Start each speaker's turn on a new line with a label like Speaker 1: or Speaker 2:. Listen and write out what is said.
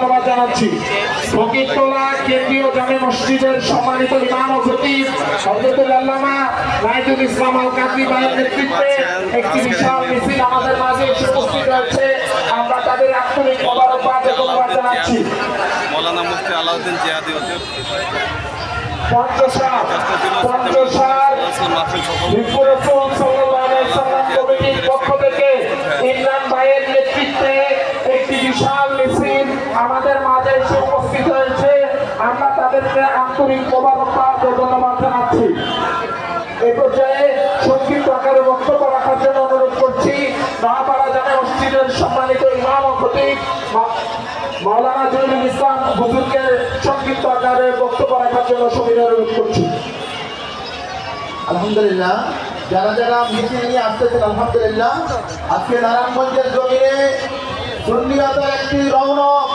Speaker 1: ধন্যবাদ জানাচ্ছি। ফকিরতলা কেন্দ্রীয় জামে মসজিদের সম্মানিত ইমাম ও খতিব হযরতুল আল্লামা নাইজুল ইসলাম আল কাদরি ভাইয়ের নেতৃত্বে একটি বিশাল মিছিল আমাদের মাঝে এসে উপস্থিত হয়েছে। আমরা তাদের আন্তরিক মোবারকবাদ ও ধন্যবাদ জানাচ্ছি।
Speaker 2: মৌলানা মুফতি আলাউদ্দিন জিহাদি হুজুর
Speaker 1: কমিটির পক্ষ থেকে ইমরান ভাইয়ের নেতৃত্বে একটি বিশাল মিছিল আমাদের মাঝে এসে উপস্থিত হয়েছে। আমরা তাদেরকে আন্তরিক মোবারকবাদ ও ধন্যবাদ জানাচ্ছি। এই পর্যায়ে সংক্ষিপ্ত আকারে বক্তব্য রাখার জন্য অনুরোধ করছি নয়াপাড়া জামে মসজিদের সম্মানিত ইমাম ও খতিব মাওলানা জহিরুল ইসলাম হুজুরকে সংক্ষিপ্ত আকারে বক্তব্য রাখার জন্য সুবিধা অনুরোধ করছি।
Speaker 3: আলহামদুলিল্লাহ, যারা যারা মিছিল নিয়ে আসতেছেন আলহামদুলিল্লাহ। আজকে নারায়ণগঞ্জের জমিনে সুন্নিয়তের একটি রৌনক